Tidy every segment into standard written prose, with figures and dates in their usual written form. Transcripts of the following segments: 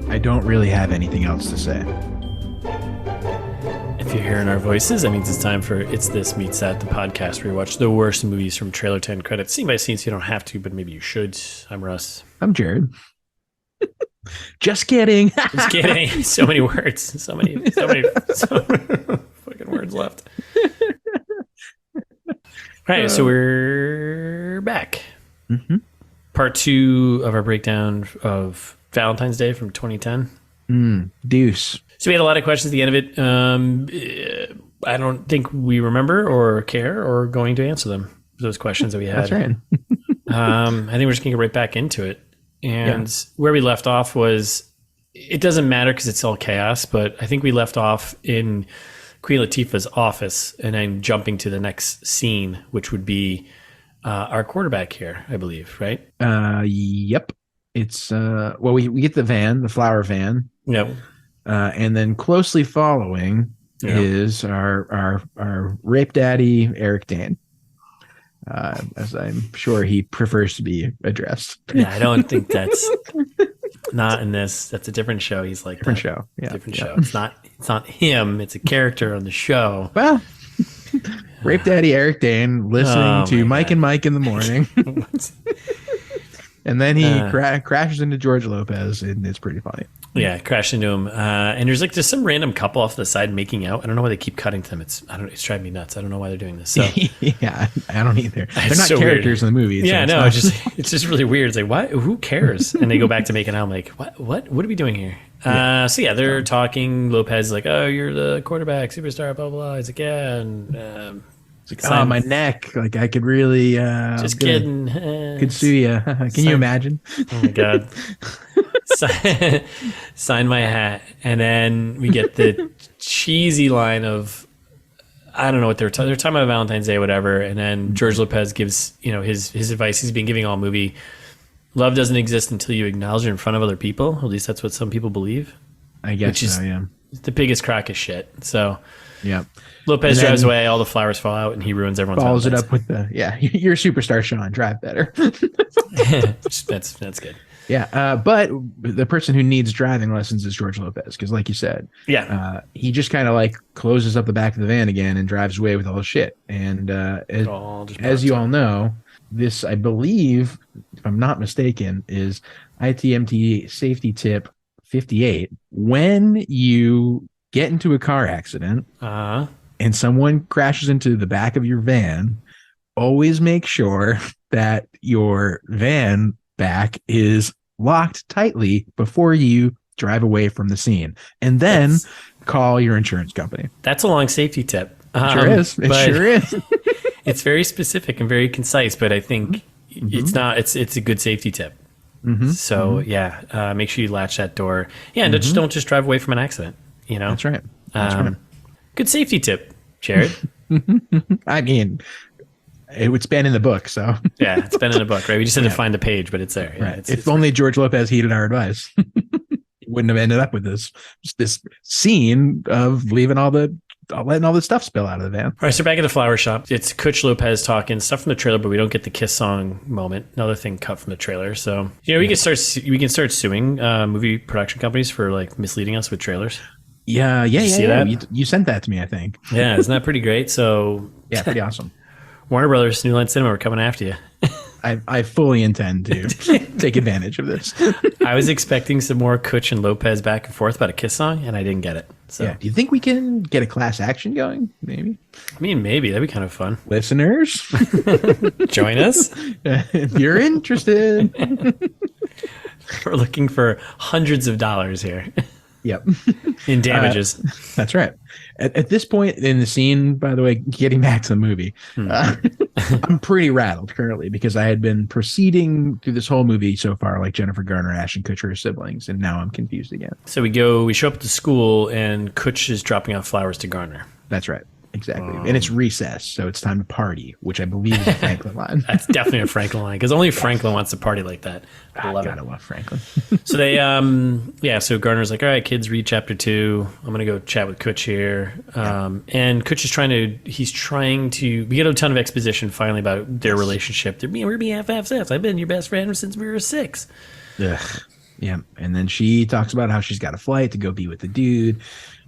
I don't really have anything else to say. If you're hearing our voices, that means it's time for It's This Meets That, the podcast where we watch the worst movies from trailer to end credits, scene by scene, so you don't have to, but maybe you should. I'm Russ. I'm Jared. Just kidding. Just kidding. So many words. So many fucking words left. All right, so we're back. Mm-hmm. Part 2 of our breakdown of Valentine's Day from 2010. Deuce. So we had a lot of questions at the end of it. I don't think we remember or care or going to answer them. Those questions that we had. That's right. I think we're just going to get right back into it. And where we left off was, it doesn't matter because it's all chaos, but I think we left off in Queen Latifah's office and then jumping to the next scene, which would be our quarterback here, I believe, right? Yep. It's, well, we get the van, the flower van. Yep. And then closely following is our rape daddy, Eric Dane. As I'm sure he prefers to be addressed. Yeah, I don't think that's not in this. That's a different show. He's like different show. Yeah, different show. It's not him. It's a character on the show. Well, rape daddy Eric Dane listening to Mike and Mike in the morning. And then he crashes into George Lopez, and it's pretty funny. Yeah, crashed into him. And there's like just some random couple off to the side making out. I don't know why they keep cutting to them. It's driving me nuts. I don't know why they're doing this. So yeah, I don't either. They're not so characters weird in the movie. Yeah, no, it's just really weird. It's like, why? Who cares? And they go back to making out. I'm like, what are we doing here? So yeah, they're talking. Lopez is like, oh, you're the quarterback, superstar, blah blah. He's like, yeah, and it's like, oh, my neck. Like, I could really just kidding. Could sue you. Can you imagine? Oh my god. Sign my hat. And then we get the cheesy line of, I don't know what they're talking about Valentine's Day, whatever. And then George Lopez gives, his advice he's been giving all movie. Love doesn't exist until you acknowledge it in front of other people. At least that's what some people believe. I guess so, yeah. The biggest crock of shit. So yeah. Lopez drives away, all the flowers fall out, and he ruins everyone's follows it up with you're a superstar, Sean. Drive better. That's good. Yeah, but the person who needs driving lessons is George Lopez, because like you said, he just kind of like closes up the back of the van again and drives away with all the shit. And as you all know, this, I believe, if I'm not mistaken, is ITMT safety tip 58. When you get into a car accident and someone crashes into the back of your van, always make sure that your van back is locked tightly before you drive away from the scene, and then call your insurance company. That's a long safety tip. It sure is. It's very specific and very concise, but I think it's a good safety tip. So make sure you latch that door. Yeah, and don't just drive away from an accident. That's right. Good safety tip, Jared. I mean, it would span in the book, so yeah, it's been in the book, right? We just had to find the page, but it's there. Yeah, right. If only George Lopez heeded our advice, he wouldn't have ended up with this scene of letting all the stuff spill out of the van. All right, so back at the flower shop, it's Kutch Lopez talking stuff from the trailer, but we don't get the kiss song moment. Another thing cut from the trailer. So we can start suing movie production companies for like misleading us with trailers. Yeah. You sent that to me, I think. Yeah, isn't that pretty great? So yeah, pretty awesome. Warner Brothers, New Line Cinema, we're coming after you. I fully intend to take advantage of this. I was expecting some more Kutch and Lopez back and forth about a kiss song, and I didn't get it. So yeah. Do you think we can get a class action going? Maybe. I mean, maybe. That'd be kind of fun. Listeners, join us. If you're interested. We're looking for hundreds of dollars here. Yep. In damages. That's right. At this point in the scene, by the way, getting back to the movie, I'm pretty rattled currently because I had been proceeding through this whole movie so far like Jennifer Garner and Ashton Kutcher are siblings, and now I'm confused again. So we show up at the school, and Kutch is dropping off flowers to Garner. That's right. Exactly. And it's recess, so it's time to party, which I believe is a Franklin line. That's definitely a Franklin line, because only Franklin wants to party like that. I gotta love Franklin. So they, so Garner's like, all right, kids, read chapter 2. I'm going to go chat with Kutch here. And Kutch is trying to, we get a ton of exposition finally about their relationship. We're BFFs. I've been your best friend since we were 6. Ugh. Yeah. And then she talks about how she's got a flight to go be with the dude.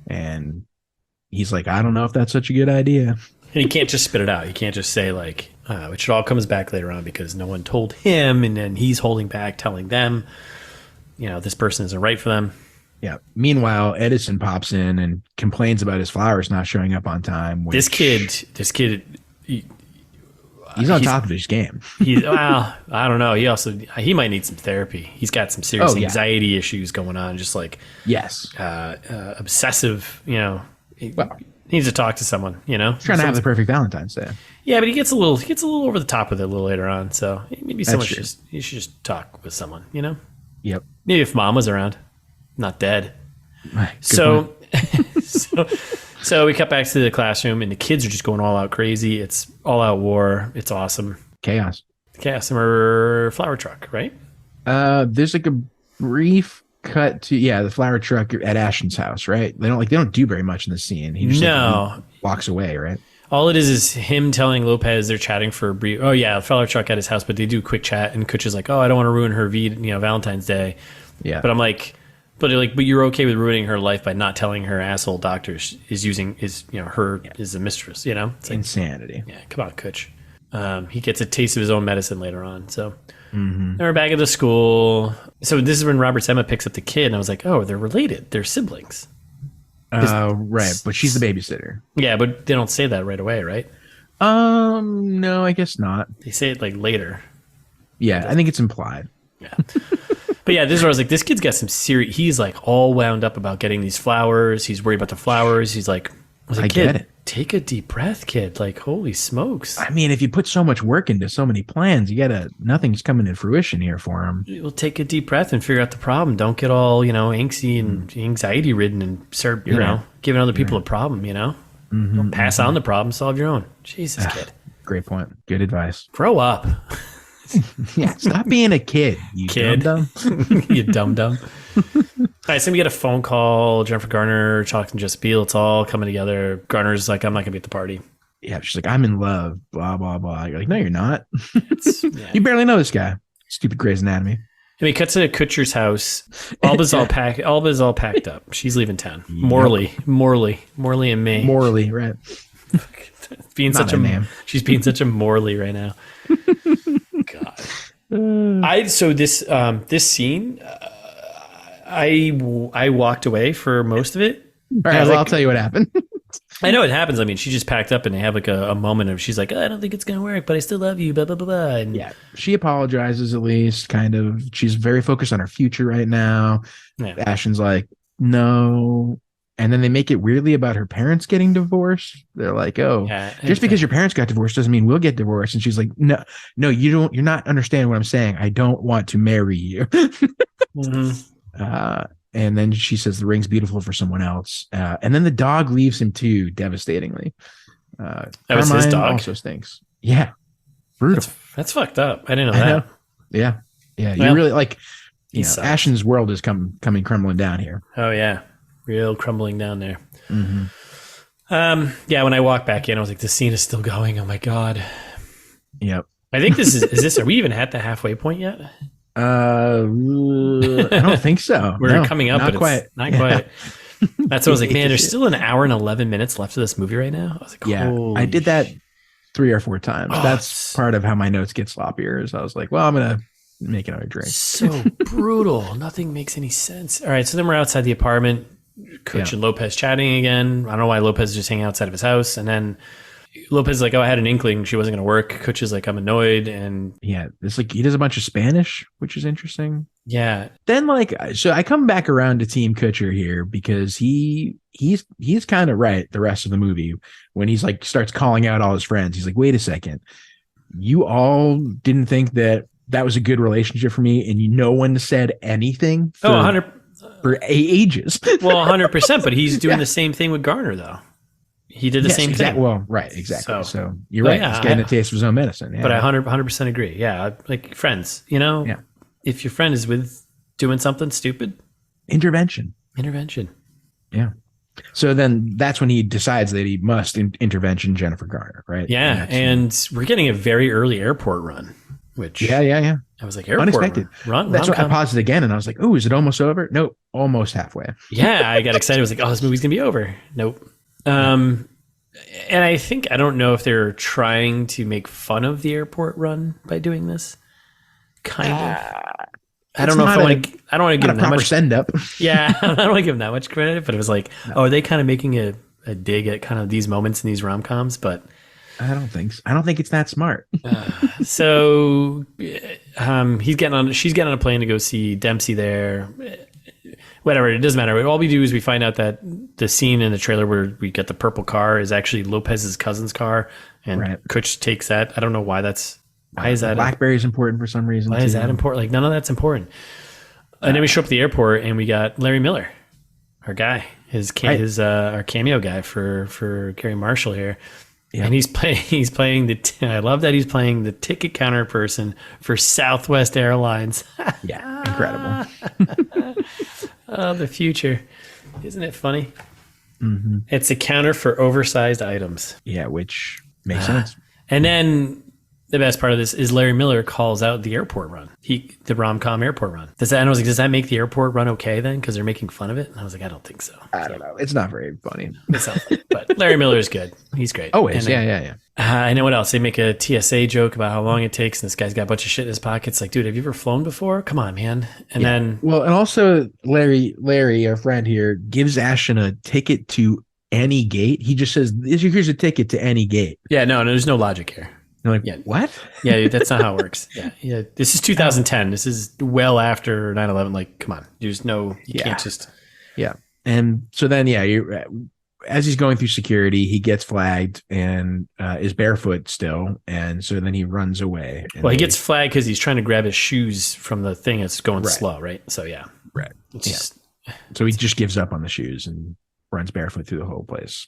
And he's like, I don't know if that's such a good idea. And he can't just spit it out. He can't just say like, which it all comes back later on because no one told him. And then he's holding back, telling them, this person isn't right for them. Yeah. Meanwhile, Edison pops in and complains about his flowers not showing up on time. This kid, he's on top of his game. I don't know. He might need some therapy. He's got some serious anxiety issues going on. Just like obsessive. He needs to talk to someone. He's trying to have the perfect Valentine's Day. Yeah, but he gets a little over the top with it a little later on. So maybe you should just talk with someone. Yep. Maybe if mom was around, not dead. So we cut back to the classroom, and the kids are just going all out crazy. It's all out war. It's awesome. Chaos. And flower truck, right? There's like a brief cut to the flower truck at Ashton's house, right? They don't do very much in the scene. He just walks away, right? All it is him telling Lopez they're chatting for a brief. Oh yeah, flower truck at his house, but they do a quick chat, and Kutch is like, "Oh, I don't want to ruin her Valentine's Day." Yeah, but I'm like. But you're okay with ruining her life by not telling her asshole doctor is a mistress, It's like, insanity. Yeah, come on, Kutch. He gets a taste of his own medicine later on. So then we're back at the school. So this is when Robert's Emma picks up the kid, and I was like, oh, they're related. They're siblings. Right, but she's the babysitter. Yeah, but they don't say that right away, right? No, I guess not. They say it like later. Yeah, I think it's implied. Yeah. But yeah, this is where I was like, this kid's got some serious. He's like all wound up about getting these flowers. He's worried about the flowers. He's like, I get it. Take a deep breath, kid. Like, holy smokes. I mean, if you put so much work into so many plans, nothing's coming to fruition here for him. Well, take a deep breath and figure out the problem. Don't get all, angsty and anxiety ridden and start, giving other people a problem, Don't pass on the problem, solve your own. Jesus, kid. Great point. Good advice. Grow up. Yeah, stop being a kid, you dum-dum. You dum-dum. All right, so we get a phone call. Jennifer Garner talking to Jessica Biel. It's all coming together. Garner's like, I'm not going to be at the party. Yeah, she's like, I'm in love, blah, blah, blah. You're like, no, you're not. You barely know this guy. Stupid Grey's Anatomy. And we cut to Kutcher's house. Alba's all packed up. She's leaving town. Morley and May. Morley, right. She's being such a Morley right now. God. This scene, I walked away for most of it. All right, I'll tell you what happened. I know it happens. I mean, she just packed up and they have like a moment of, she's like, I don't think it's going to work, but I still love you, blah, blah, blah, blah. And she apologizes at least, kind of. She's very focused on her future right now. Yeah. Ashton's like, no. And then they make it weirdly about her parents getting divorced. They're like, just because your parents got divorced doesn't mean we'll get divorced. And she's like, no, you don't. You're not understanding what I'm saying. I don't want to marry you. And then she says the ring's beautiful for someone else. And then the dog leaves him too, devastatingly. That was his dog. Also stinks. Yeah, brutal. That's fucked up. I didn't know that. Yeah. Well, you really like. Ashton's world is coming crumbling down here. Oh yeah. Real crumbling down there. When I walked back in, I was like, the scene is still going. Oh my God. Yep. I think this is are we even at the halfway point yet? I don't think so. We're coming up, but it's not quite. That's what I was like, man, there's still an hour and 11 minutes left of this movie right now. I was like, I did that 3 or 4 times. That's part of how my notes get sloppier is I was like, well, I'm going to make another drink. So brutal. Nothing makes any sense. All right. So then we're outside the apartment. Kutch and Lopez chatting again. I don't know why Lopez is just hanging outside of his house. And then Lopez is like, I had an inkling she wasn't going to work. Kutch is like, I'm annoyed. And it's like he does a bunch of Spanish, which is interesting. Yeah. Then so I come back around to Team Kutcher here because he's kind of right the rest of the movie when he's like starts calling out all his friends. He's like, wait a second. You all didn't think that was a good relationship for me, and no one said anything for ages. Well, 100%, but he's doing the same thing with Garner, though. he did the same thing. Well, right, exactly. So you're right. He's getting a taste of his own medicine. Yeah. But I 100% agree. Yeah, like friends, if your friend is doing something stupid, intervention. Yeah. So then that's when he decides that he must intervention Jennifer Garner, right? Yeah, and we're getting a very early airport run, which I was like, airport unexpected run. That's why I paused it again, and I was like, "Oh, is it almost over?" Nope, almost halfway. Yeah, I got excited. I was like, "Oh, this movie's gonna be over." Nope. And I don't know if they're trying to make fun of the airport run by doing this. Kind of. I don't know if I want to. I don't want to give them that much send up. Yeah, I don't want to give them that much credit, but it was like, are they kind of making a dig at kind of these moments in these rom-coms? But I don't think so. I don't think it's that smart. So she's getting on a plane to go see Dempsey there. Whatever, it doesn't matter. All we do is we find out that the scene in the trailer where we get the purple car is actually Lopez's cousin's car, and Kutch takes that. I don't know why that's. Why is that? BlackBerry is important for some reason. Why is that important? Like, none of that's important. And then we show up at the airport and we got Larry Miller, our guy, our cameo guy for Gary Marshall here. Yeah. And he's playing I love that he's playing the ticket counter person for Southwest Airlines. Yeah, incredible. Oh, the future. Isn't it funny? Mm-hmm. It's a counter for oversized items. Yeah, which makes sense. And then the best part of this is Larry Miller calls out the airport run. The rom-com airport run. Does that make the airport run okay then? Because they're making fun of it? And I was like, I don't think so. I don't know. It's not very funny. But Larry Miller is good. He's great. Always. Yeah. I know what else. They make a TSA joke about how long it takes, and this guy's got a bunch of shit in his pockets. Like, dude, have you ever flown before? Come on, man. And then... Well, and also Larry, our friend here, gives Ashton a ticket to any gate. He just says, here's a ticket to any gate. Yeah, no, there's no logic here. You're like, what? Yeah, that's not how it works. Yeah. This is 2010. This is well after 9/11. Like, come on. There's no, you can't just. Yeah. And so then, as he's going through security, he gets flagged and is barefoot still. And so then he runs away. Well, he gets flagged because he's trying to grab his shoes from the thing that's going slow, right? So, yeah. Right. So he just gives up on the shoes and runs barefoot through the whole place.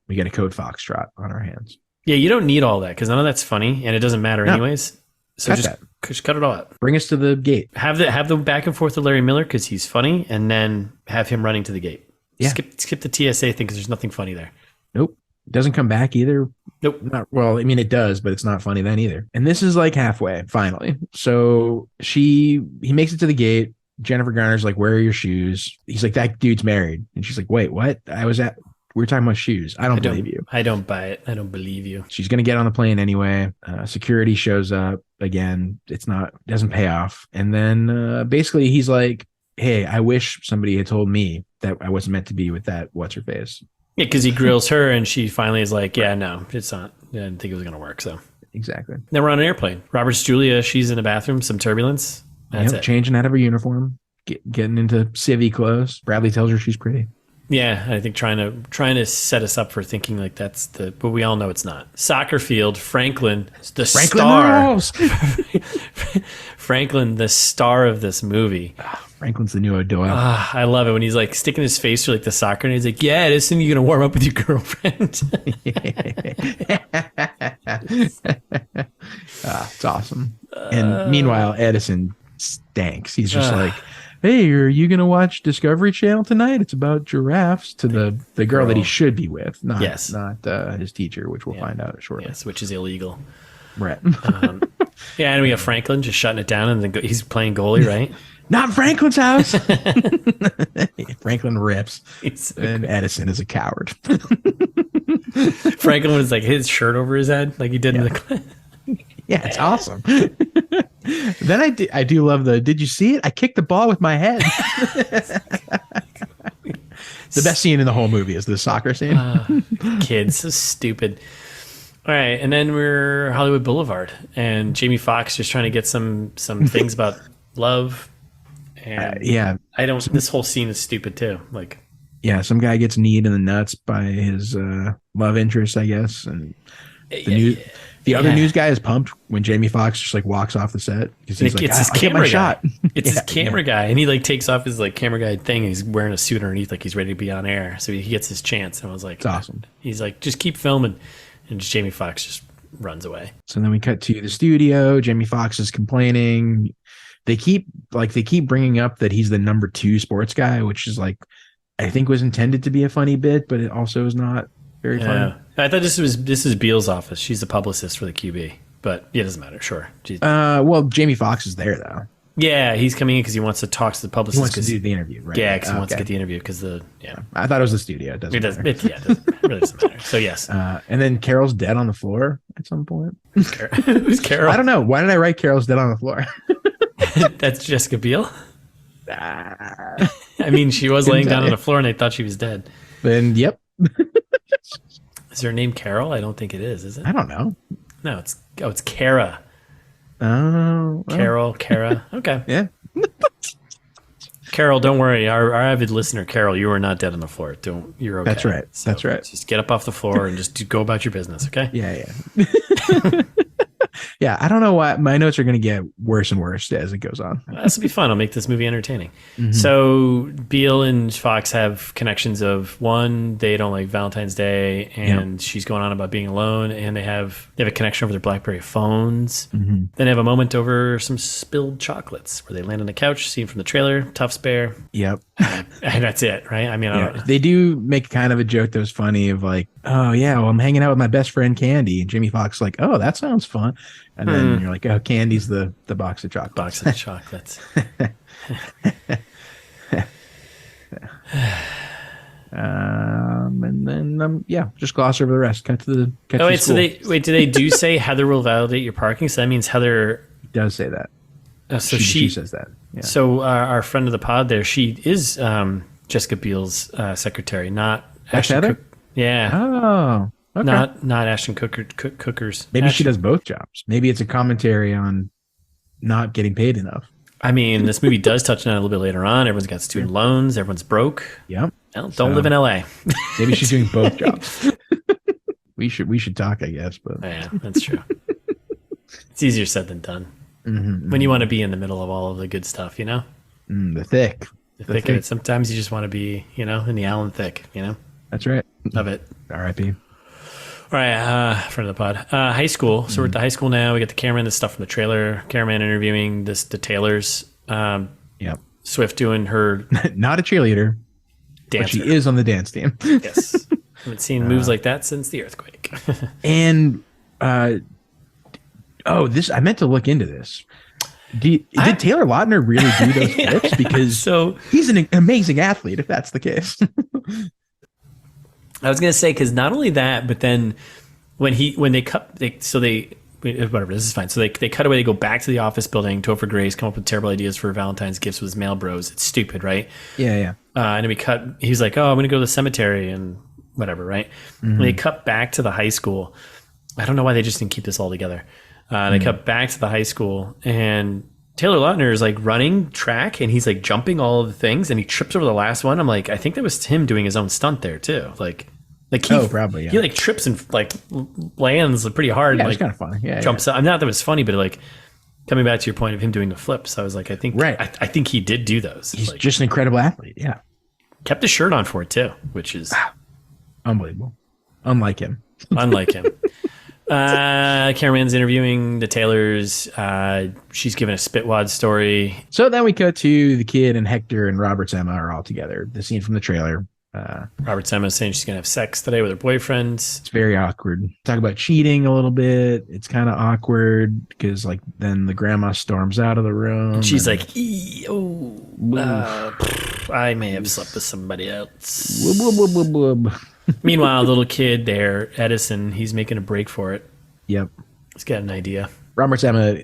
We get a code Foxtrot on our hands. Yeah, you don't need all that because none of that's funny and it doesn't matter anyways. So just cut it all out. Bring us to the gate. Have the back and forth with Larry Miller because he's funny, and then have him running to the gate. Yeah. Skip the TSA thing because there's nothing funny there. Nope. It doesn't come back either. Nope. It does, but it's not funny then either. And this is like halfway, finally. So he makes it to the gate. Jennifer Garner's like, "Where are your shoes?" He's like, "That dude's married." And she's like, "Wait, what? We're talking about shoes. I don't believe you. I don't buy it. I don't believe you." She's going to get on the plane anyway. Security shows up again. Doesn't pay off. And then basically he's like, "Hey, I wish somebody had told me that I wasn't meant to be with that. What's her face?" Yeah, because he grills her and she finally is like, "Yeah, no, it's not. I didn't think it was going to work." So exactly. Then we're on an airplane. Robert's Julia. She's in the bathroom. Some turbulence. That's it. Changing out of her uniform. Getting into civvy clothes. Bradley tells her she's pretty. Yeah, I think trying to set us up for thinking like that's but we all know it's not. Soccer field, Franklin, star. Franklin, the star of this movie. Franklin's the new O'Doyle. I love it when he's like sticking his face through like the soccer and he's like, "Yeah, this thing you're gonna warm up with your girlfriend." It's awesome. And meanwhile, Edison stanks. He's just like, "Hey, are you going to watch Discovery Channel tonight? It's about giraffes," to the girl that he should be with, not his teacher, which we'll find out shortly. Yes, which is illegal. Right. And we have Franklin just shutting it down, and then he's playing goalie, right? Not Franklin's house. Franklin rips, and Edison is a coward. Franklin was like his shirt over his head, like he did in the. Yeah, it's awesome. Then I do love did you see it? I kicked the ball with my head. The best scene in the whole movie is the soccer scene. Kids, so stupid. All right, and then we're Hollywood Boulevard, and Jamie Foxx just trying to get some things about love. And this whole scene is stupid too. Like, yeah, some guy gets kneed in the nuts by his love interest, I guess, and The other news guy is pumped when Jamie Foxx just like walks off the set because he's like, it's his I get my shot. It's his camera guy, and he like takes off his like camera guy thing. And he's wearing a suit underneath, like he's ready to be on air. So he gets his chance, and I was like, it's awesome. He's like, just keep filming, and Jamie Foxx just runs away. So then we cut to the studio. Jamie Foxx is complaining. They keep bringing up that he's the number 2 sports guy, which is like, I think was intended to be a funny bit, but it also is not very funny. I thought this is Biel's office. She's the publicist for the QB, but it doesn't matter. Sure. Well, Jamie Foxx is there though. Yeah, he's coming in because he wants to talk to the publicist. He wants to do the interview, right? Yeah, because he wants to get the interview because I thought it was the studio. It really doesn't matter. So yes. And then Carol's dead on the floor at some point. Who's Carol? I don't know. Why did I write Carol's dead on the floor? That's Jessica Biel. I mean, she was laying down on the floor and they thought she was dead. Then yep. Is her name Carol? I don't think it is it? I don't know. No, it's Kara. Oh, Carol, Kara. Okay. Yeah. Carol, don't worry. Our avid listener, Carol, you are not dead on the floor. You're okay. That's right. So That's right. Just get up off the floor and just go about your business, okay? Yeah. Yeah, I don't know why my notes are going to get worse and worse as it goes on. This will be fun. I'll make this movie entertaining. Mm-hmm. So Biel and Foxx have connections of one, they don't like Valentine's Day, and she's going on about being alone, and they have a connection over their BlackBerry phones. Mm-hmm. Then they have a moment over some spilled chocolates where they land on the couch, scene from the trailer, tough spare. Yep. And that's it, right? I mean, I don't know. They do make kind of a joke that was funny of like, oh yeah, well, I'm hanging out with my best friend Candy, and Jamie Foxx like, oh, that sounds fun. And then you're like, oh, Candy's the box of chocolates. Box of chocolates. And then just gloss over the rest. Cut to the so do they do say Heather will validate your parking? So that means Heather does say that. So she says that. Yeah. So our friend of the pod there, she is Jessica Biel's secretary, not Ashton Heather. Yeah. Oh. Okay. Not Ashton Kutcher's. Maybe she does both jobs. Maybe it's a commentary on not getting paid enough. I mean, this movie does touch on it a little bit later on. Everyone's got student loans. Everyone's broke. Yep. Well, don't live in LA. Maybe she's doing both jobs. We should talk, I guess. But yeah, that's true. It's easier said than done. Mm-hmm, when you want to be in the middle of all of the good stuff, you know? The thick. The thick of it. Sometimes you just want to be, in the Allen thick, That's right. Love it. R.I.P. All right, friend of the pod. High school. So we're at the high school now. We got the cameraman, the stuff from the trailer. Cameraman interviewing the Taylors. Yep. Swift doing her... Not a cheerleader. Dancer. But she is on the dance team. Yes. Haven't seen moves like that since the earthquake. And... I meant to look into this. Did Taylor Lautner really do those flips? Because he's an amazing athlete, if that's the case. I was gonna say, because not only that, but then when they cut, whatever, this is fine. So they cut away. They go back to the office building. Topher Grace come up with terrible ideas for Valentine's gifts with his male bros. It's stupid, right? Yeah. And then we cut. He's like, "Oh, I'm gonna go to the cemetery and whatever," right? Mm-hmm. When they cut back to the high school, I don't know why they just didn't keep this all together. They cut back to the high school, and Taylor Lautner is like running track, and he's like jumping all of the things, and he trips over the last one. I'm like, I think that was him doing his own stunt there too. Like he, probably. Yeah. He like trips and like lands pretty hard. Yeah, and, it's kind of funny. Yeah, jumps up. I'm not that it was funny, but like coming back to your point of him doing the flips, I was like, I think I think he did do those. He's like, just an incredible athlete. Yeah, kept his shirt on for it too, which is unbelievable. Unlike him. Cameraman's interviewing the Taylors. She's giving a spitwad story. So then we cut to the kid and Hector and Robert's Emma are all together. The scene from the trailer. Robert's Emma saying she's going to have sex today with her boyfriend. It's very awkward. Talk about cheating a little bit. It's kind of awkward because then the grandma storms out of the room. And she's like, I may have slept with somebody else. Meanwhile, the little kid there, Edison, he's making a break for it. Yep. He's got an idea. Robert's Emma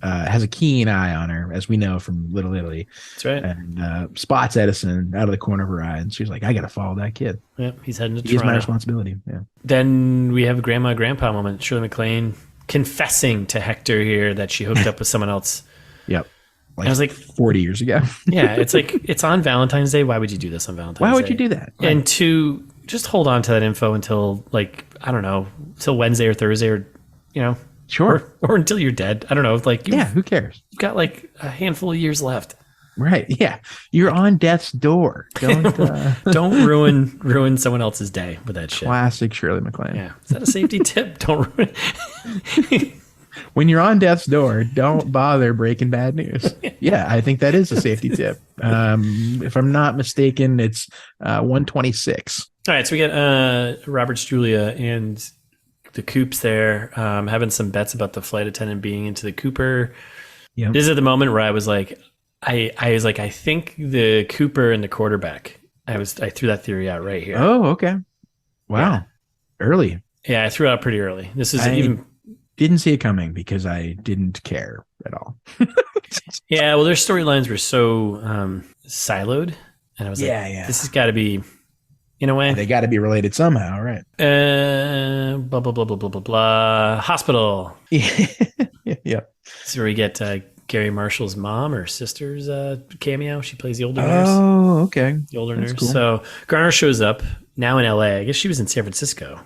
has a keen eye on her, as we know from Little Italy. That's right. And spots Edison out of the corner of her eye. And she's like, I got to follow that kid. Yep. He's heading to Toronto. He's my responsibility. Yeah. Then we have a grandma-grandpa moment. Shirley MacLaine confessing to Hector here that she hooked up with someone else. Yep. I was like 40 years ago. Yeah. It's like, it's on Valentine's Day. Why would you do this on Valentine's Day? Why would you do that? Right. And to just hold on to that info until, like, I don't know, till Wednesday or Thursday, or, Sure. Or until you're dead. I don't know. Like, who cares? You've got like a handful of years left. Right. Yeah. You're on death's door. Don't ruin someone else's day with that shit. Classic Shirley MacLaine. Yeah. Is that a safety tip? Don't ruin it. When you're on death's door, don't bother breaking bad news. Yeah, I think that is a safety tip. If I'm not mistaken, it's 126. All right, so we got Robert's Julia and the Coops there having some bets about the flight attendant being into the Cooper. Yeah, this is the moment where I was like, I think the Cooper and the quarterback. I threw that theory out right here. Oh, okay. Wow, yeah. Early. Yeah, I threw it out pretty early. This is didn't see it coming because I didn't care at all. Yeah, well, their storylines were so siloed, and I was like, this has got to be, in a way, they got to be related somehow, right? Blah blah blah blah blah blah blah. Hospital. Yeah. So where we get Gary Marshall's mom or sister's cameo. She plays the older nurse. Oh, okay. The older That's nurse. cool. So Garner shows up now in LA. I guess she was in San Francisco,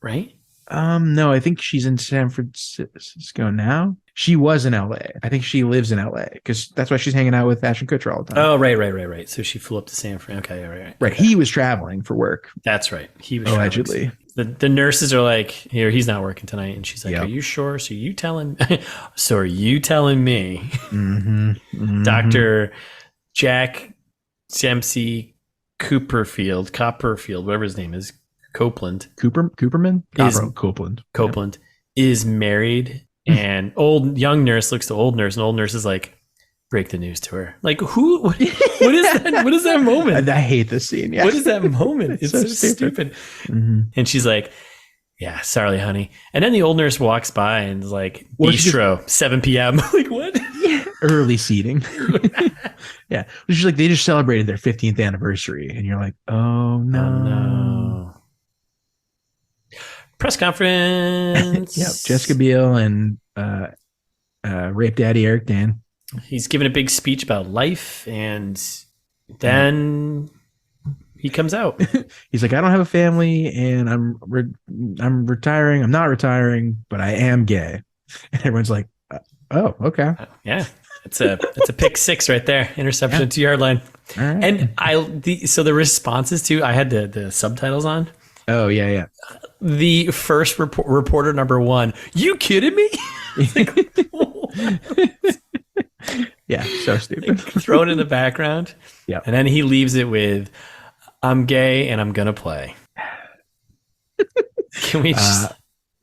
right? No, I think she's in San Francisco now. She was in LA. I think she lives in LA because that's why she's hanging out with Ashton Kutcher all the time. Oh, right. So she flew up to San Fran. Okay, right. Right. He was traveling for work. That's right. He was allegedly. The nurses are like, here, he's not working tonight, and she's like, Are you sure? So are you telling me? Mm-hmm. Dr. Jack Dempsey Copperfield, whatever his name is. Copeland is married, and young nurse looks to old nurse, and old nurse is like, break the news to her. Like, what is that? What is that moment? I hate this scene. Yeah. What is that moment? It's so stupid. Mm-hmm. And she's like, yeah, sorry, honey. And then the old nurse walks by and is like, bistro, 7 p.m. Like, what? Yeah. Early seating. Yeah. She's like, they just celebrated their 15th anniversary. And you're like, oh, no. Press conference. Yep. Jessica Biel and Rape Daddy Eric Dane. He's giving a big speech about life, and then he comes out. He's like, I don't have a family, and I'm retiring. I'm not retiring, but I am gay. And everyone's like, oh, okay. Yeah. It's a pick 6 right there. Interception at 2-yard line. All right. And so the responses to, I had the subtitles on. Oh, yeah. The first reporter number 1, you kidding me? Yeah, so stupid. Thrown in the background. Yeah. And then he leaves it with, I'm gay and I'm going to play. Can we just...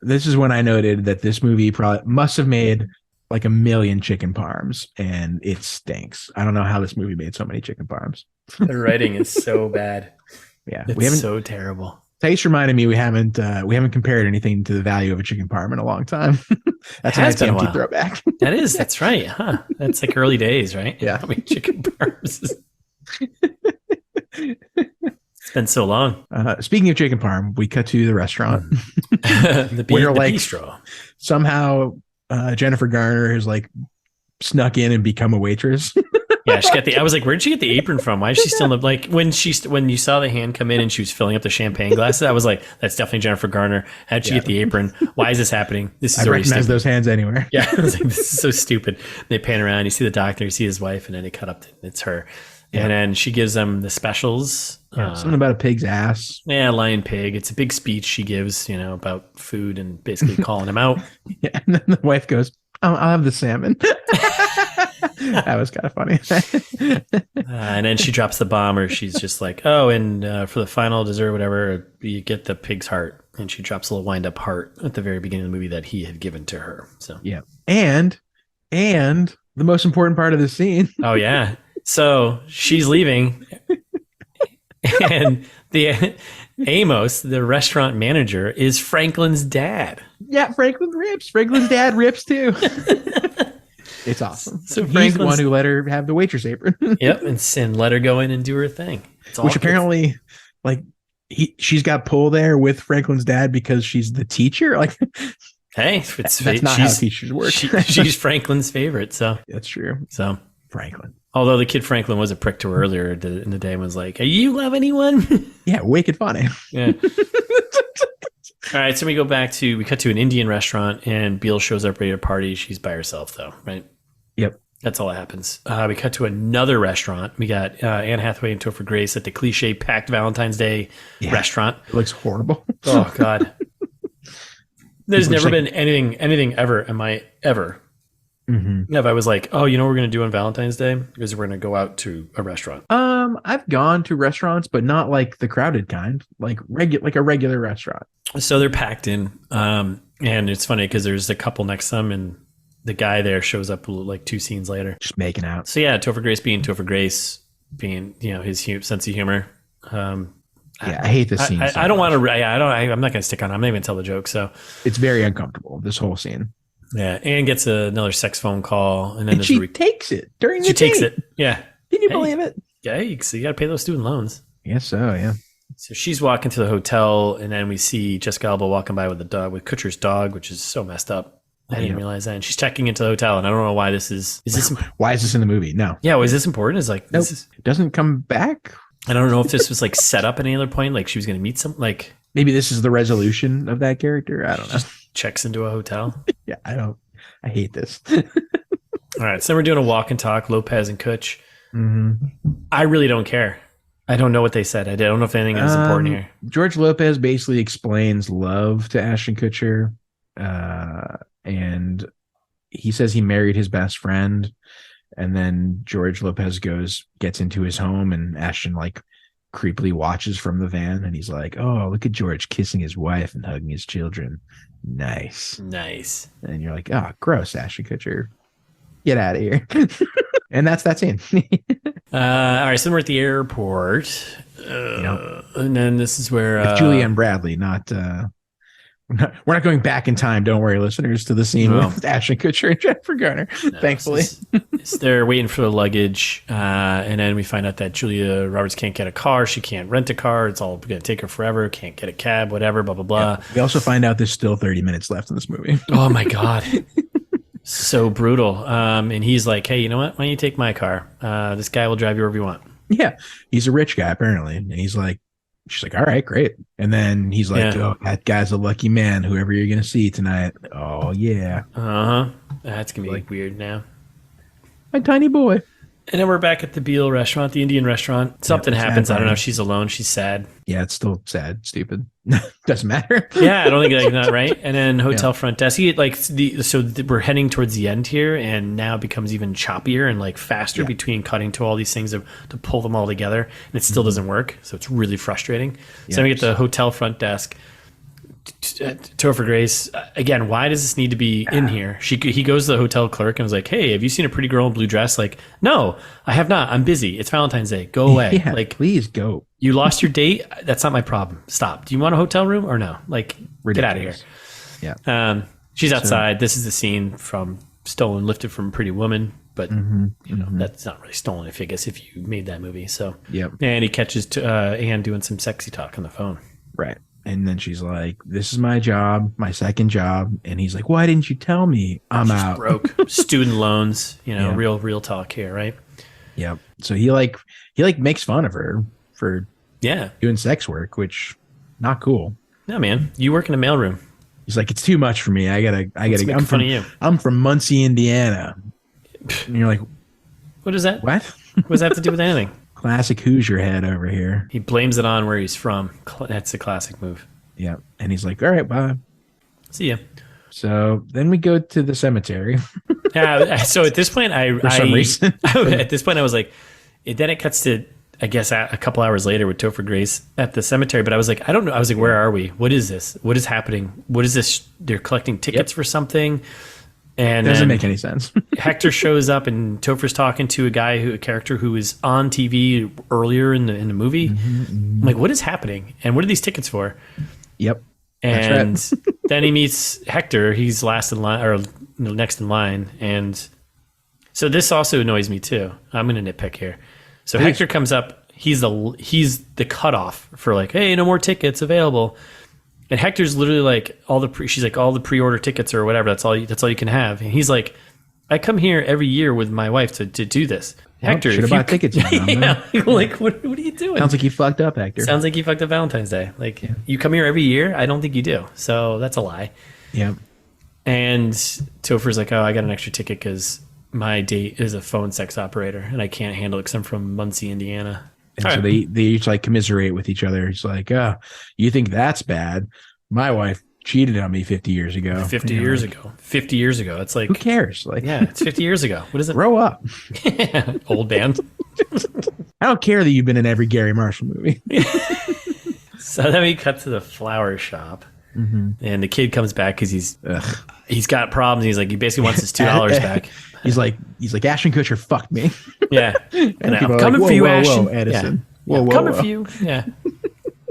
This is when I noted that this movie probably must have made like 1 million chicken parms, and it stinks. I don't know how this movie made so many chicken parms. The writing is so bad. Yeah. It's so terrible. Taste reminded me we haven't compared anything to the value of a chicken parm in a long time. That's an ITMT throwback. That's right, huh? That's like early days, right? Yeah. I mean, chicken parms. It's been so long. Speaking of chicken parm, we cut to the restaurant. the bistro. Somehow Jennifer Garner has like snuck in and become a waitress. Yeah, she got I was like, where'd she get the apron from? Why is she still like when you saw the hand come in and she was filling up the champagne glasses? I was like, that's definitely Jennifer Garner. How'd she get the apron? Why is this happening? This is I recognize those hands anywhere. Yeah, I was like, this is so stupid. They pan around, you see the doctor, you see his wife, and then they cut up. It's her, and then she gives them the specials. Something about a pig's ass. Yeah, lion pig. It's a big speech she gives, about food and basically calling him out. Yeah, and then the wife goes, I'll have the salmon. That was kind of funny. And then she drops the bomb, or she's just like, oh, and for the final dessert, whatever, you get the pig's heart. And she drops a little wind-up heart at the very beginning of the movie that he had given to her. So yeah. And the most important part of the scene. Oh, yeah. So she's leaving. And the Amos, the restaurant manager, is Franklin's dad. Yeah, Franklin rips. Franklin's dad rips too. It's awesome. So he's the one who let her have the waitress apron. Yep, and let her go in and do her thing. Which apparently, like, she's got pull there with Franklin's dad because she's the teacher. Like, hey, that's not how teachers work. She's Franklin's favorite, so that's true. So Franklin. Although the kid Franklin was a prick to her earlier in the day and was like, "Hey, you love anyone?" Yeah, wicked funny. Yeah. All right, so we cut to an Indian restaurant, and Biel shows up ready to party. She's by herself, though, right? Yep. That's all that happens. We cut to another restaurant. We got Anne Hathaway and Topher Grace at the cliche packed Valentine's Day restaurant. It looks horrible. Oh, God. There's never been anything ever. Am I ever? Mm-hmm. If I was like, oh, you know what we're going to do on Valentine's Day? Because we're going to go out to a restaurant. I've gone to restaurants, but not like the crowded kind, like a regular restaurant. So they're packed in. And it's funny because there's a couple next to them, and the guy there shows up like 2 scenes later. Just making out. So yeah, Topher Grace being Topher Grace, being, his sense of humor. I hate this scene. I don't want to. I'm not going to stick on. I'm not even going to tell the joke. So it's very uncomfortable, this whole scene. Yeah, Anne gets another sex phone call, and then she takes it during the She takes it. Yeah. Can you believe it? Yikes! You got to pay those student loans. Yes, so yeah. So she's walking to the hotel, and then we see Jessica Alba walking by with the dog, with Kutcher's dog, which is so messed up. I didn't realize that. And she's checking into the hotel, and I don't know why this is. Is this? Why is this in the movie? No. Yeah, is this important? It's like nope. It doesn't come back. I don't know if this was like set up at any other point, like she was going to meet some, like maybe this is the resolution of that character. I don't know. Just checks into a hotel. Yeah, I hate this. All right, so we're doing a walk and talk, Lopez and Kutch. Mm-hmm. I really don't care. I don't know what they said. I don't know if anything is important here. George Lopez basically explains love to Ashton Kutcher, and he says he married his best friend, and then George Lopez gets into his home, and Ashton like creepily watches from the van, and he's like, "Oh, look at George kissing his wife and hugging his children. Nice." And you're like, "Oh, gross, Ashton Kutcher. Get out of here." And that's that scene. All right, so we're at the airport. And then this is where with Julianne Bradley, we're not going back in time, don't worry, listeners, to the scene with Ashton Kutcher and Jennifer Garner, thankfully. They're waiting for the luggage, and then we find out that Julia Roberts can't get a car. She can't rent a car. It's all going to take her forever. Can't get a cab, whatever, blah, blah, blah. Yeah. We also find out there's still 30 minutes left in this movie. Oh, my God. So brutal. And he's like, hey, you know what? Why don't you take my car? This guy will drive you wherever you want. Yeah. He's a rich guy, apparently. And he's like, she's like, all right, great. And then he's like, oh, that guy's a lucky man, whoever you're going to see tonight. Oh, yeah. Uh-huh. That's going to be like weird now. My tiny boy. And then we're back at the Biel restaurant, the Indian restaurant. Something happens. I don't know if she's alone. She's sad. Yeah, it's still sad, stupid. Doesn't matter. Yeah, I don't think that's not right. And then hotel front desk. We're heading towards the end here, and now it becomes even choppier and like faster between cutting to all these things to pull them all together, and it still doesn't work. So it's really frustrating. So then we get the hotel front desk. Topher Grace again. Why does this need to be in here? He goes to the hotel clerk and was like, "Hey, have you seen a pretty girl in blue dress?" Like, "No, I have not. I'm busy. It's Valentine's Day. Go away." Yeah, like, please go. You lost your date. That's not my problem. Stop. Do you want a hotel room or no? Like, ridiculous. Get out of here. Yeah. She's outside. This is the scene from Stolen, lifted from Pretty Woman, but that's not really stolen. If you made that movie, so and he catches Anne doing some sexy talk on the phone, right? And then she's like, "This is my job, my second job." And he's like, "Why didn't you tell me? I'm out." Broke. Student loans, real talk here, right? Yep. So he makes fun of her for doing sex work, which not cool. No, man. You work in a mailroom. He's like, "It's too much for me. I gotta I'm fun of you. I'm from Muncie, Indiana." And you're like, "What is that? What? What does that have to do with anything?" Classic Hoosier head over here. He blames it on where he's from. That's a classic move. Yeah. And he's like, all right, bye. See ya. So then we go to the cemetery. So at this point, for some reason. At this point, I was like, then it cuts to, I guess, a couple hours later with Topher Grace at the cemetery. But I was like, I don't know. I was like, where are we? What is this? What is happening? What is this? They're collecting tickets for something. And doesn't make any sense. Hector shows up, and Topher's talking to a character who was on TV earlier in the movie. I'm like, what is happening? And what are these tickets for? Yep. And then he meets Hector. He's last in line, or next in line. And so this also annoys me too. I'm going to nitpick here. So Hector comes up. He's the cutoff for like, hey, no more tickets available. And Hector's literally like, she's like, all the pre-order tickets or whatever, that's all you can have. And he's like, I come here every year with my wife to do this. Well, Hector, should have bought tickets. Like, what are you doing? Sounds like you fucked up, Hector. Sounds like you fucked up Valentine's Day. Like, you come here every year? I don't think you do. So that's a lie. Yeah. And Topher's like, oh, I got an extra ticket because my date is a phone sex operator and I can't handle it because I'm from Muncie, Indiana. And so they each like commiserate with each other. It's like, oh, you think that's bad? My wife cheated on me 50 years ago. 50 years ago. 50 years ago. It's like, who cares? Like, yeah, it's 50 years ago. What is it? Grow up. Old band. I don't care that you've been in every Gary Marshall movie. So then we cut to the flower shop. And the kid comes back because he's got problems. He's like, he basically wants his $2 back. He's like Ashton Kutcher fucked me. Yeah. And I'm coming for you, Ashton. Edison. Yeah. Coming for you. Yeah.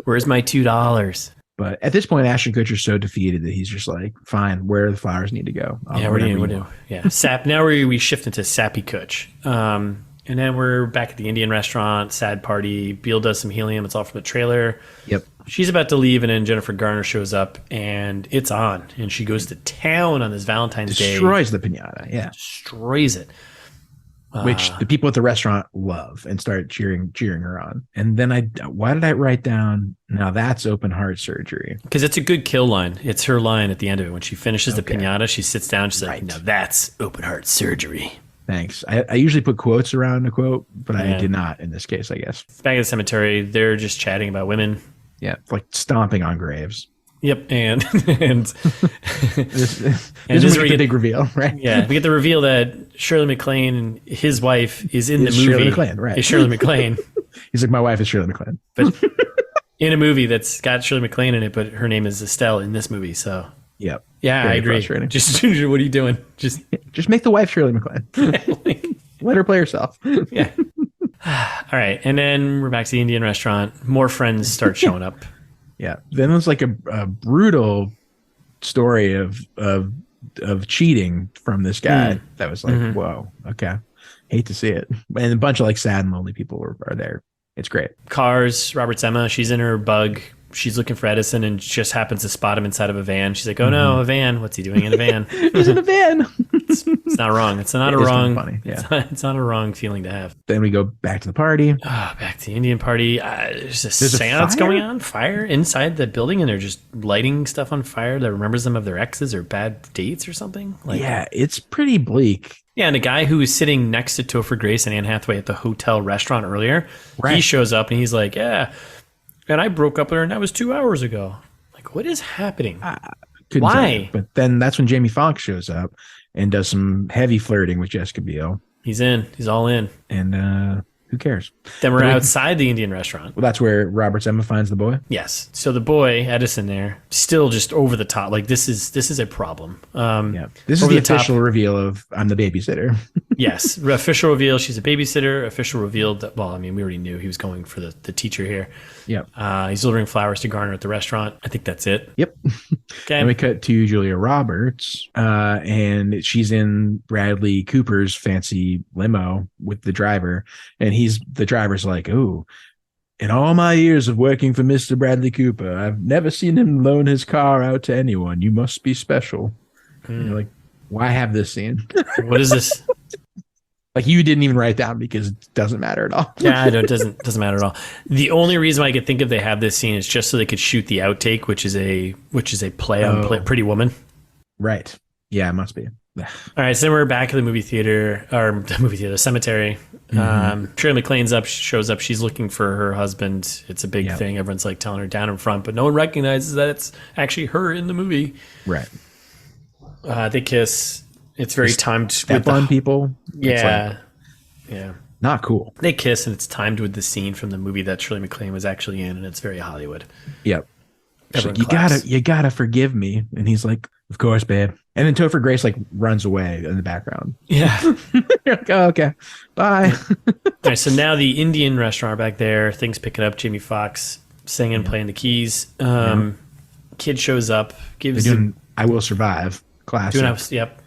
Where's my $2? But at this point, Ashton Kutcher's so defeated that he's just like, fine, where the flowers need to go. We're doing. Yeah. Now we shift into Sappy Kutch. And then we're back at the Indian restaurant, sad party. Biel does some helium. It's all from the trailer. Yep. She's about to leave, and then Jennifer Garner shows up, and it's on. And she goes to town on this Valentine's Day. Destroys the piñata, yeah. Destroys it. Which the people at the restaurant love and start cheering her on. And then why did I write down, now that's open heart surgery? Because it's a good kill line. It's her line at the end of it. When she finishes the piñata, she sits down, she's like, now that's open heart surgery. Thanks. I usually put quotes around a quote, but I did not in this case, I guess. Back at the cemetery, they're just chatting about women. Yeah, like stomping on graves. Yep, and this is where we get the big reveal, right? Yeah, we get the reveal that Shirley MacLaine, his wife, is in the movie. Shirley MacLaine, right? Is Shirley MacLaine. He's like, my wife is Shirley MacLaine, but in a movie that's got Shirley MacLaine in it, but her name is Estelle in this movie. So yep, yeah, I agree. Just what are you doing? Just make the wife Shirley MacLaine. Let her play herself. Yeah. All right, and then we're back to the Indian restaurant. More friends start showing up. Yeah. Then it's like a brutal story of cheating from this guy that was like, whoa, okay. Hate to see it. And a bunch of like sad and lonely people are there. It's great. Cars, Robert's Emma, she's in her bug. She's looking for Edison and just happens to spot him inside of a van. She's like, oh no, a van. What's he doing in a van? He's in a van. It's not wrong. It's not a wrong. Funny. Yeah. It's not a wrong feeling to have. Then we go back to the party. Back to the Indian party. There's a seance going on. Fire inside the building, and they're just lighting stuff on fire that remembers them of their exes or bad dates or something. Yeah, it's pretty bleak. Yeah, and a guy who was sitting next to Topher Grace and Anne Hathaway at the hotel restaurant earlier, he shows up and he's like, yeah, and I broke up with her and that was 2 hours ago. Like, what is happening? Why? But then that's when Jamie Foxx shows up and does some heavy flirting with Jessica Biel. He's in. He's all in. And who cares? Then we're outside the Indian restaurant. Well, that's where Robert's Emma finds the boy. Yes. So the boy, Edison there, still just over the top. Like, this is a problem. Yeah. This is the official reveal of I'm the babysitter. Yes. Official reveal. She's a babysitter. Official reveal that, well, I mean, we already knew he was going for the teacher here. Yep. He's delivering flowers to Garner at the restaurant. I think that's it. Yep. Okay. And we cut to Julia Roberts, and she's in Bradley Cooper's fancy limo with the driver, and the driver's like, "Oh, in all my years of working for Mr. Bradley Cooper, I've never seen him loan his car out to anyone. You must be special." And you're like, why have this scene? What is this? Like, you didn't even write down because it doesn't matter at all. Yeah, it doesn't matter at all. The only reason I could think of they have this scene is just so they could shoot the outtake, which is a play on Pretty Woman. Right. Yeah, it must be. All right, so then we're back at the the cemetery. Shirley MacLaine's shows up. She's looking for her husband. It's a big thing. Everyone's like telling her down in front, but no one recognizes that it's actually her in the movie. Right. They kiss. It's very timed. Step on people. Yeah. Yeah. Not cool. They kiss, and it's timed with the scene from the movie that Shirley MacLaine was actually in, and it's very Hollywood. Yep. Like, you gotta forgive me. And he's like, of course, babe. And then Topher Grace like runs away in the background. Yeah. You're like, oh, okay. Bye. All right, so now the Indian restaurant back there, things picking up, Jamie Foxx singing, playing the keys. Kid shows up, gives him I Will Survive. Classic. Yep.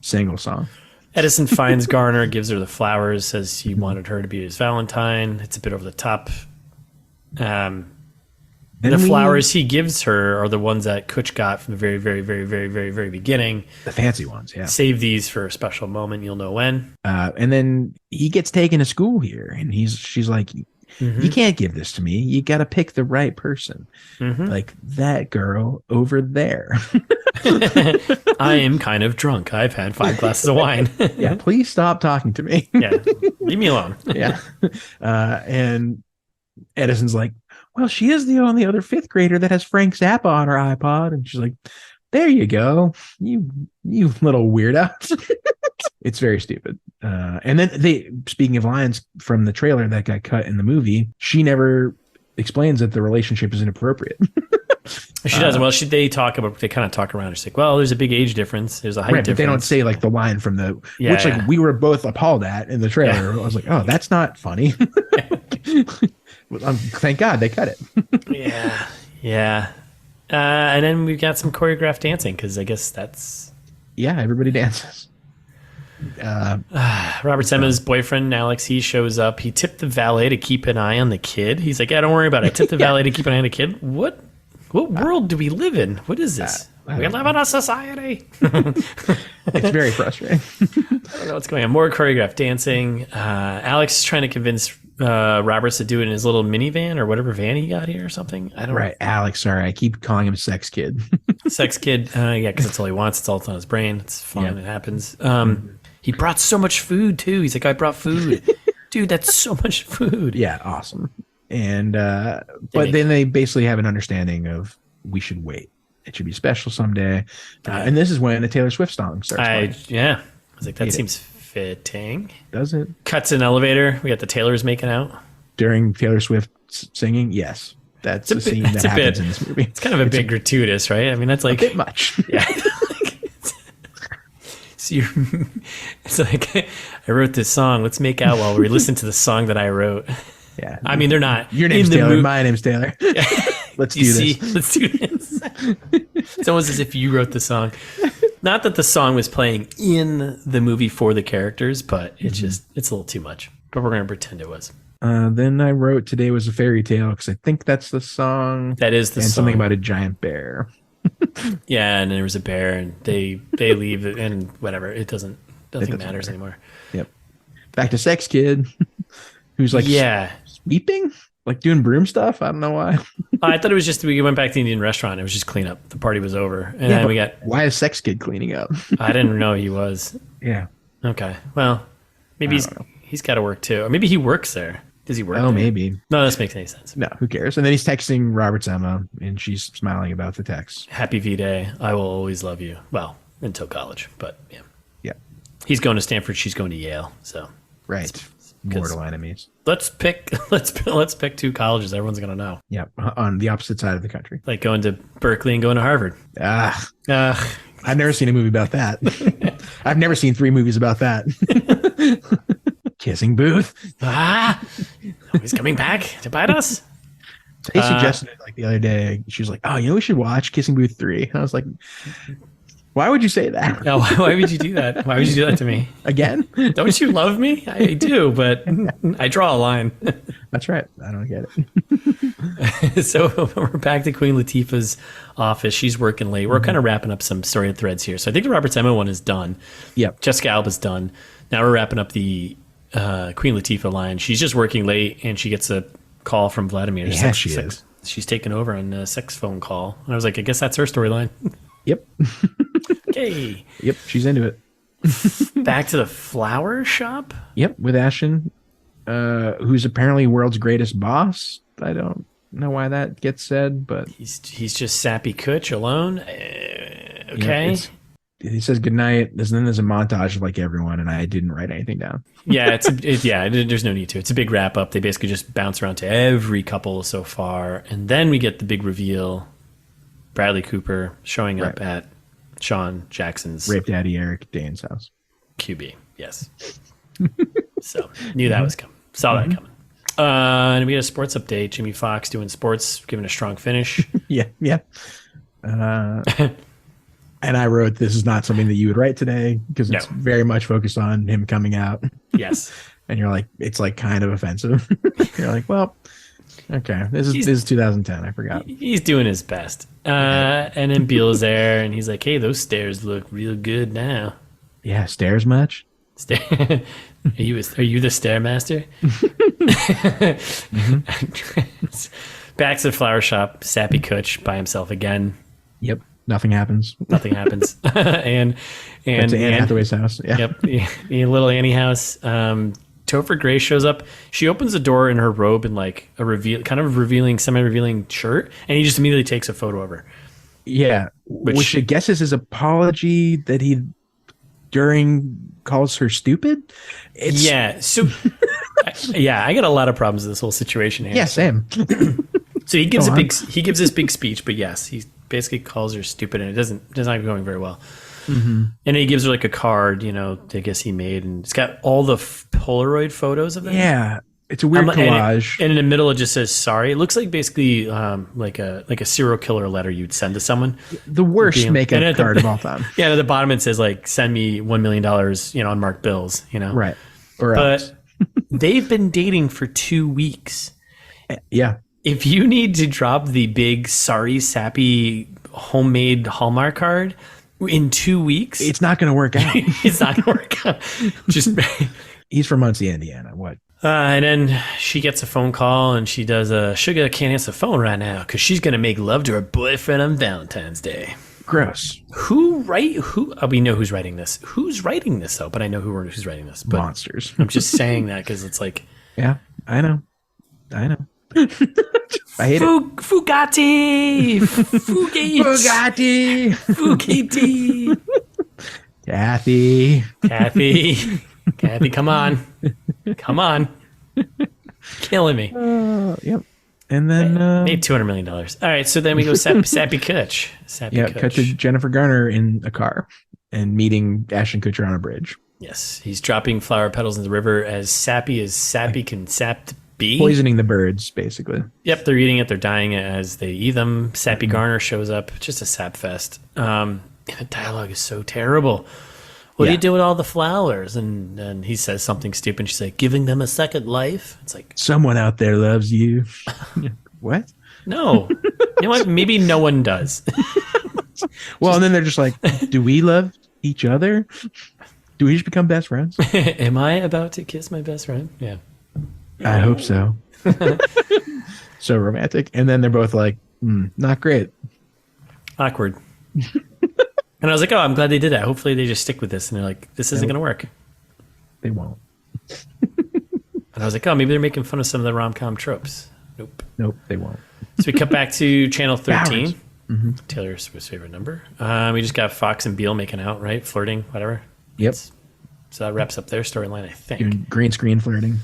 Single song. Edison finds Garner, gives her the flowers, says he wanted her to be his Valentine. It's a bit over the top. And the flowers he gives her are the ones that Kutch got from the very, very, very, very, very, very beginning. The fancy ones, yeah. Save these for a special moment. You'll know when. And then he gets taken to school here, and she's like, you can't give this to me. You got to pick the right person. Like that girl over there. I am kind of drunk. I've had 5 glasses of wine. Yeah, please stop talking to me. Yeah, leave me alone. Yeah. And Edison's like, well, she is the only other 5th grader that has Frank Zappa on her iPod. And she's like, there you go. You little weirdo. It's very stupid. And then speaking of lines from the trailer that got cut in the movie, she never explains that the relationship is inappropriate. She does. Well, they kind of talk around. She's like, well, there's a big age difference. There's a height difference. But they don't say like the line from like we were both appalled at in the trailer. Yeah. I was like, oh, that's not funny. Thank God they cut it. Yeah. And then we've got some choreographed dancing because I guess that's... Yeah, everybody dances. Robert Sema's boyfriend, Alex, he shows up. He tipped the valet to keep an eye on the kid. He's like, yeah, don't worry about it. I tipped the valet to keep an eye on the kid. What world do we live in? What is this? We live in a society. It's very frustrating. I don't know what's going on. More choreographed dancing. Alex is trying to convince Roberts to do it in his little minivan or whatever van he got here or something. I don't know. Alex. Sorry, I keep calling him Sex Kid. Sex Kid. Yeah, because that's all he wants. It's all on his brain. It's fun. Yeah. It happens. He brought so much food too. He's like, I brought food. Dude, that's so much food. Yeah, awesome. And but then they basically have an understanding of we should wait. It should be special someday. And this is when the Taylor Swift song starts playing. Yeah. I was like, that seems fitting. Does it? Cuts in elevator. We got the Taylors making out. During Taylor Swift singing? Yes. That's a scene that happens in this movie. It's kind of a bit gratuitous, right? I mean, that's like... A bit much. Yeah. It's like, I wrote this song. Let's make out while we listen to the song that I wrote. Yeah. I mean, they're not. Your name's Taylor. My name's Taylor. Yeah. Let's do this. Let's do this. It's almost as if you wrote the song. Not that the song was playing in the movie for the characters, but it's just, it's a little too much. But we're going to pretend it was. Then I wrote Today Was a Fairy Tale because I think that's the song. That is the song. And something about a giant bear. Yeah, and there was a bear, and they leave, and whatever. It doesn't matter anymore. Yep. Back to Sex Kid, who's like sweeping, like doing broom stuff. I don't know why. I thought it was just we went back to the Indian restaurant. It was just clean up. The party was over, and then we got. Why is Sex Kid cleaning up? I didn't know he was. Yeah. Okay. Well, maybe he's got to work too, or maybe he works there. Does he work? Oh, there? Maybe. No, this makes any sense. No, who cares? And then he's texting Robert Emma, and she's smiling about the text. Happy V-Day. I will always love you. Well, until college, but yeah. Yeah. He's going to Stanford. She's going to Yale. So right. Mortal enemies. Let's pick 2 colleges. Everyone's going to know. Yeah, on the opposite side of the country. Like going to Berkeley and going to Harvard. I've never seen a movie about that. I've never seen 3 movies about that. Kissing booth. He's coming back to bite us. They suggested it like the other day. She was like, "Oh, we should watch Kissing Booth 3." I was like, "Why would you say that? No, why would you do that? Why would you do that to me again? Don't you love me? I do, but I draw a line." That's right. I don't get it. So we're back to Queen Latifah's office. She's working late. We're kind of wrapping up some story threads here. So I think the Robert Emma one is done. Yep. Jessica Alba's done. Now we're wrapping up the Queen Latifah line. She's just working late, and she gets a call from Vladimir. Yeah, she is. She's taken over on a sex phone call. And I was like, I guess that's her storyline. Yep. Okay. Yep, she's into it. Back to the flower shop? Yep, with Ashton, who's apparently world's greatest boss. I don't know why that gets said, but... He's just sappy Kutch alone? Okay. Yep, he says goodnight. Then there's a montage of like everyone, and I didn't write anything down. Yeah, there's no need to. It's a big wrap up. They basically just bounce around to every couple so far, and then we get the big reveal. Bradley Cooper showing up at Sean Jackson's Rape Daddy Eric Dane's house. QB, yes. So knew that was coming. Saw that coming. And we had a sports update. Jimmy Foxx doing sports, giving a strong finish. Yeah. And I wrote, this is not something that you would write today because it's very much focused on him coming out. Yes. And you're like, it's like kind of offensive. You're like, well, Okay, this is 2010. I forgot. He's doing his best. And then Biel's there, and he's like, "Hey, those stairs look real good now." Yeah, stairs much? Are you the stairmaster? Back to the flower shop. Sappy Kutch by himself again. Yep. Nothing happens. and to Anne Hathaway's house. Yeah. Yep. The little Annie house. Topher Grace shows up. She opens the door in her robe in like a semi-revealing shirt, and he just immediately takes a photo of her. Yeah, which I guess is his apology that he calls her stupid. So I got a lot of problems with this whole situation here. Yeah, same. So he gives this big speech, but yes, he basically calls her stupid, and it's not going very well. Mm-hmm. And he gives her like a card, I guess he made, and it's got all the Polaroid photos of them. Yeah, it's a weird collage. And in the middle, it just says sorry. It looks like basically like a serial killer letter you'd send to someone. The worst makeup card of all time. Yeah, at the bottom it says like send me $1 million, unmarked bills. Right. But they've been dating for 2 weeks. Yeah. If you need to drop the big sorry sappy homemade Hallmark card in 2 weeks, it's not going to work out. It's not going to work out. He's from Muncie, Indiana. What? And then she gets a phone call, and she does Sugar can't answer the phone right now because she's going to make love to her boyfriend on Valentine's Day. Gross. We know who's writing this. Who's writing this though? But I know who's writing this. But monsters. I'm just saying that because it's like, yeah, I know. I hate it. Fugatti. Kathy, come on. Killing me. Yep. And then made $200 million. All right, so then we go Sappy Kutch. Cut to Jennifer Garner in a car and meeting Ashton Kutcher on a bridge. Yes, he's dropping flower petals in the river as sappy can sap be. Poisoning the birds, basically. Yep, they're eating it. They're dying as they eat them. Sappy Garner shows up. Just a sap fest. The dialogue is so terrible. What do you do with all the flowers? And he says something stupid. And she's like, giving them a second life. It's like, someone out there loves you. What? No. You know what? Maybe no one does. Well, and then they're just like, do we love each other? Do we just become best friends? Am I about to kiss my best friend? Yeah. I hope so. So romantic. And then they're both like, not great. Awkward. And I was like, oh, I'm glad they did that. Hopefully they just stick with this. And they're like, this isn't going to work. They won't. And I was like, oh, maybe they're making fun of some of the rom-com tropes. Nope, they won't. So we cut back to Channel 13. Mm-hmm. Taylor Swift's favorite number. We just got Foxx and Biel making out, right? Flirting, whatever. Yep. So that wraps up their storyline, I think. Doing green screen flirting.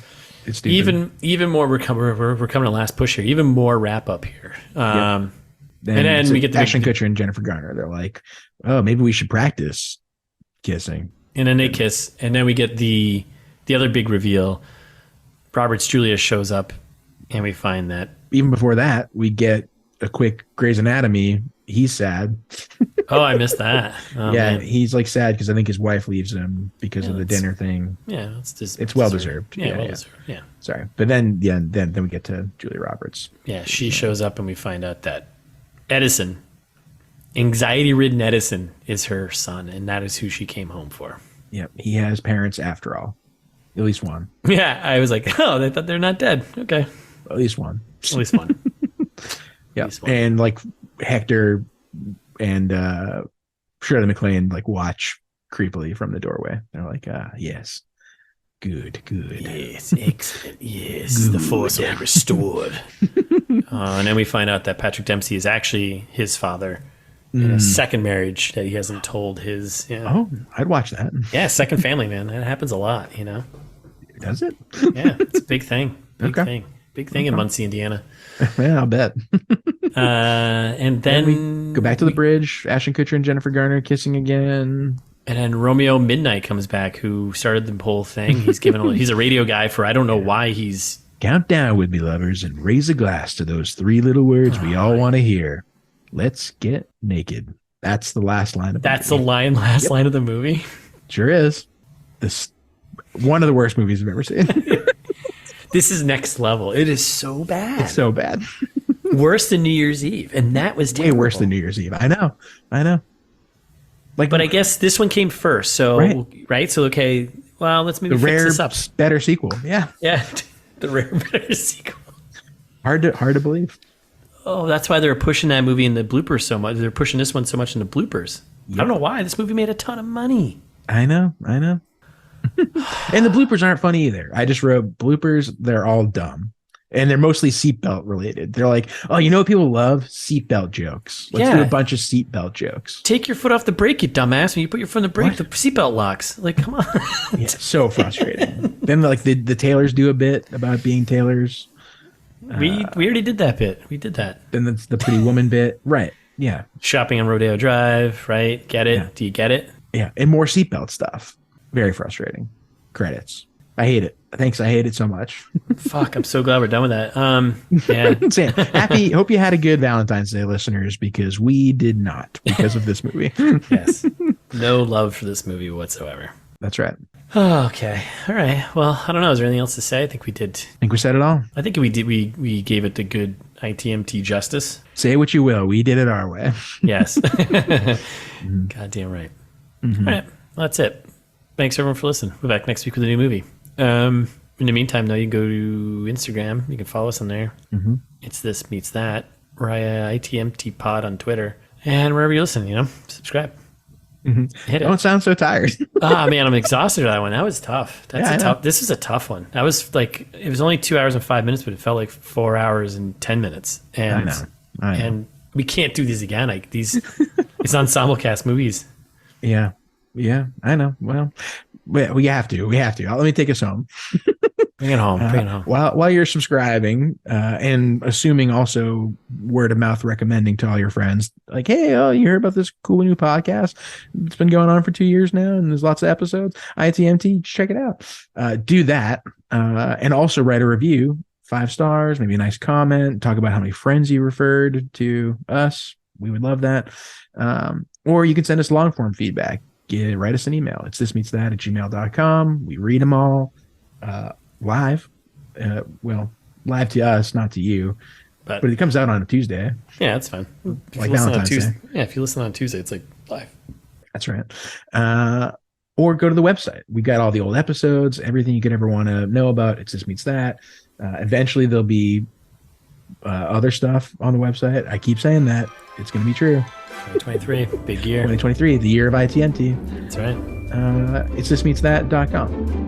It's stupid. Even more, we're coming to last push here. Even more wrap up here. And then we get the Ashton Kutcher and Jennifer Garner. They're like, oh, maybe we should practice kissing. And then they kiss. And then we get the other big reveal. Roberts Julia shows up, and we find that. Even before that, we get a quick Grey's Anatomy. He's sad. Oh, I missed that. Oh, yeah, man. he's like sad because I think his wife leaves him because of the dinner thing. Yeah, it's well deserved. Yeah, well deserved. Yeah. Sorry, but then we get to Julia Roberts. Yeah, she shows up, and we find out that Edison, anxiety-ridden Edison, is her son, and that is who she came home for. Yep, he has parents after all. At least one. Yeah, I was like, oh, they thought they're not dead. Okay. At least one. At least one. Yeah, and like Hector and Shirley MacLaine like watch creepily from the doorway. They're like, yes. Good. Yes, excellent. Yes, good. The force will be restored. And then we find out that Patrick Dempsey is actually his father in a second marriage that he hasn't told his. Oh, I'd watch that. Yeah, second family, man. That happens a lot, Does it? Yeah, it's a big thing. Big thing in Muncie, Indiana. Yeah, I'll bet. And then we go back to the bridge. Ashton Kutcher and Jennifer Garner kissing again. And then Romeo Midnight comes back, who started the whole thing. He's a radio guy for I don't know why he's. Count down with me, lovers, and raise a glass to those three little words we all want to hear. Let's get naked. That's the last line of the movie. The line of the movie? Sure is. This one of the worst movies I've ever seen. This is next level. It is so bad. It's so bad. Worse than New Year's Eve, and that was terrible. Way worse than New Year's Eve. I know. Like, but I guess this one came first. So right. So okay. Well, let's maybe fix this up. Better sequel. Yeah. Yeah. The rare better sequel. Hard to believe. Oh, that's why they're pushing that movie in the bloopers so much. They're pushing this one so much in the bloopers. Yep. I don't know why. This movie made a ton of money. I know. And the bloopers aren't funny either. I just wrote bloopers. They're all dumb. And they're mostly seatbelt related. They're like, oh, you know what people love? Seatbelt jokes. Let's do a bunch of seatbelt jokes. Take your foot off the brake, you dumbass. When you put your foot on the brake, the seatbelt locks. Like, come on. Yeah, so frustrating. Then like the Taylors do a bit about being Taylors. We already did that bit. We did that. Then that's the Pretty Woman bit. Right. Yeah. Shopping on Rodeo Drive. Right. Get it? Yeah. Do you get it? Yeah. And more seatbelt stuff. Very frustrating. Credits. I hate it. Thanks. I hate it so much. Fuck. I'm so glad we're done with that. Yeah. Sam, hope you had a good Valentine's Day, listeners, because we did not because of this movie. Yes. No love for this movie whatsoever. That's right. Oh, okay. All right. Well, I don't know. Is there anything else to say? I think we did. I think we said it all. I think we did. We gave it the good ITMT justice. Say what you will. We did it our way. Yes. Goddamn right. Mm-hmm. All right. Well, that's it. Thanks everyone for listening. We'll be back next week with a new movie. In the meantime, though, you can go to Instagram. You can follow us on there. Mm-hmm. It's This Meets That. We're ITMT Pod on Twitter. And wherever you listen, subscribe. Mm-hmm. Hit it. Don't sound so tired. Man, I'm exhausted of that one. That was tough. This is a tough one. That was like, it was only 2 hours and 5 minutes, but it felt like 4 hours and 10 minutes. And I know. And we can't do these again. Like it's ensemble cast movies. Yeah. Yeah, I know. Well, we have to. Let me take us home. Bring it home. While you're subscribing, and assuming also word of mouth recommending to all your friends, like, hey, you heard about this cool new podcast? It's been going on for 2 years now, and there's lots of episodes. ITMT, check it out. Do that, and also write a review, 5 stars, maybe a nice comment. Talk about how many friends you referred to us. We would love that. Or you can send us long form feedback. Write us an email. It's thismeetsthat@gmail.com. We read them all live. Live to us, not to you. But it comes out on a Tuesday. Yeah, that's fine. Like Valentine's Day. Yeah, if you listen on Tuesday, it's like live. That's right. Or go to the website. We got all the old episodes, everything you could ever want to know about. It's This Meets That. Eventually, there'll be other stuff on the website. I keep saying that. It's going to be true. 2023, big year. 2023, the year of ITMT. That's right. It's thismeetsthat.com.